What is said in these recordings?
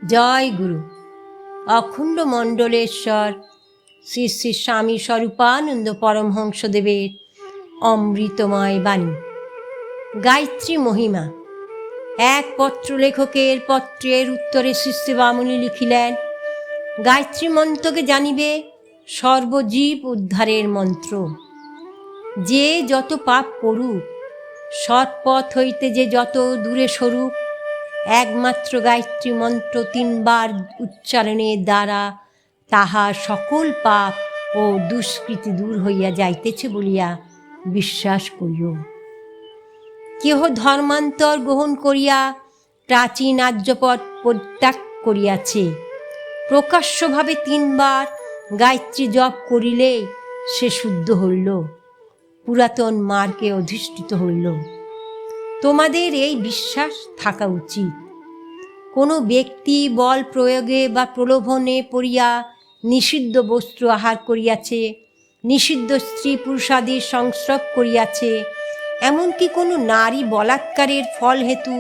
জয় গুরু। অখণ্ড মণ্ডলেশ্বর শ্রী শ্রী স্বামী স্বরূপানন্দ পরমহংসদেবের অমৃতময় বাণী। গায়ত্রী মহিমা। এক পত্রলেখকের পত্রের উত্তরে শ্রী শ্রী বামুনি লিখিলেন, গায়ত্রী মন্ত্রকে জানিবে সর্বজীব উদ্ধারের মন্ত্র। যে যত পাপ করুক, সৎপথ হইতে যে যত দূরে সরুক, একমাত্র গায়ত্রী মন্ত্র 3 বার উচ্চারণের দ্বারা তাহার সকল পাপ ও দুষ্কৃতি দূর হইয়া যাইতেছে বলিয়া বিশ্বাস করিও। কেহ ধর্মান্তর গ্রহণ করিয়া প্রাচীন আর্যপদ পরিত্যাগ করিয়াছে, প্রকাশ্যভাবে 3 বার গায়ত্রী জপ করিলে সে শুদ্ধ হইল, পুরাতন মার্গে অধিষ্ঠিত হইল। তোমাদের এই বিশ্বাস থাকা উচিত। কোনো ব্যক্তি বল প্রয়োগে বা প্রলোভনে পড়িয়া নিষিদ্ধ বস্ত্র আহার করিয়াছে, নিষিদ্ধ স্ত্রী পুরুষাদির সংস্রব করিয়াছে, এমনকি কোনো নারী বলাৎকারের ফল হেতু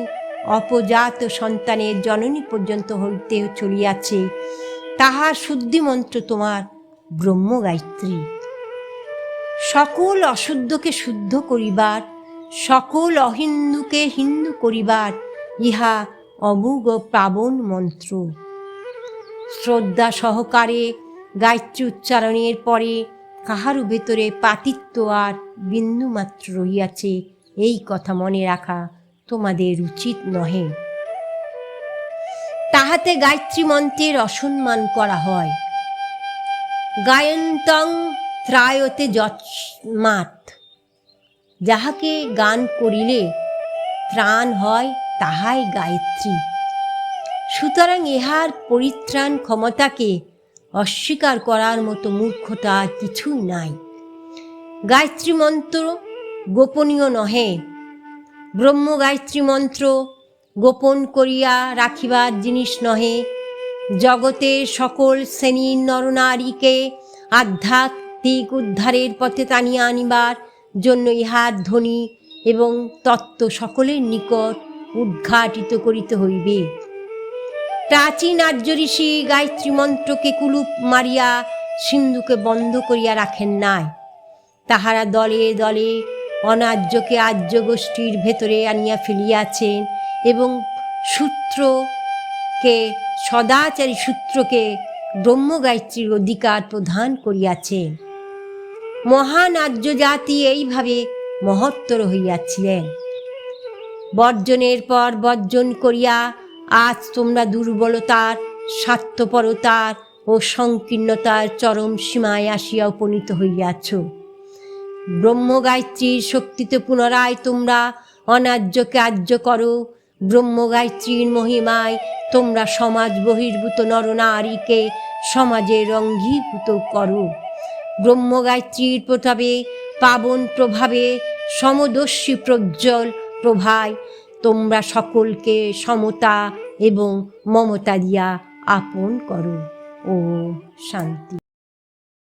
অপজাত সন্তানের জননী পর্যন্ত হইতে চলিয়াছে, তাহার শুদ্ধিমন্ত্র তোমার ব্রহ্ম গায়ত্রী। সকল অশুদ্ধকে শুদ্ধ করিবার, সকল অহিন্দুকে হিন্দু করিবার ইহা অমোঘ প্লাবন মন্ত্র। শ্রদ্ধা সহকারে গায়ত্রী উচ্চারণের পরে কাহারও ভেতরে পাতিত্ব আর বিন্দুমাত্র রহিয়াছে এই কথা মনে রাখা তোমাদের উচিত নহে। তাহাতে গায়ত্রী মন্ত্রের অসম্মান করা হয়। গায়ন্তং ত্রায়তে যস্মাৎ, যাহাকে গান করিলে ত্রাণ হয় তাহাই গায়ত্রী। সুতরাং ইহার পরিত্রাণ ক্ষমতাকে অস্বীকার করার মতো মূর্খতা আর কিছুই নাই। গায়ত্রী মন্ত্র গোপনীয় নহে। ব্রহ্ম গায়ত্রী মন্ত্র গোপন করিয়া রাখিবার জিনিস নহে। জগতের সকল শ্রেণীর নরনারীকে আধ্যাত্মিক উদ্ধারের পথে টানিয়া আনিবার জন্য ইহার ধ্বনি এবং তত্ত্ব সকলের নিকট উদ্ঘাটিত করিতে হইবে। প্রাচীন আর্য ঋষি গায়ত্রী মন্ত্রকে কুলুপ মারিয়া সিন্ধুকে বন্ধ করিয়া রাখেন নাই। তাহারা দলে দলে অনার্যকে আর্য গোষ্ঠীর ভেতরে আনিয়া ফেলিয়াছেন এবং সূত্রকে, সদাচারী সূত্রকে ব্রহ্ম গায়ত্রীর অধিকার প্রদান করিয়াছেন। মহান আর্য জাতি এইভাবে মহত্তর হইয়াছিলেন। বর্জনের পর বর্জন করিয়া আজ তোমরা দুর্বলতার, স্বার্থপরতার ও সংকীর্ণতার চরম সীমায় আসিয়া উপনীত হইয়াছ। ব্রহ্ম গায়ত্রীর শক্তিতে পুনরায় তোমরা অনার্যকে আর্য করো। ব্রহ্ম গায়ত্রীর মহিমায় তোমরা সমাজ বহির্ভূত নরনারীকে সমাজের অঙ্গীভূত করো। ব্রহ্ম গায়ত্রীর প্রভাবে, পাবন প্রভাবে, সমদর্শী প্রজ্জ্বল প্রভায় তোমরা সকলকে সমতা এবং মমতা দিয়া আপন করো। ও শান্তি।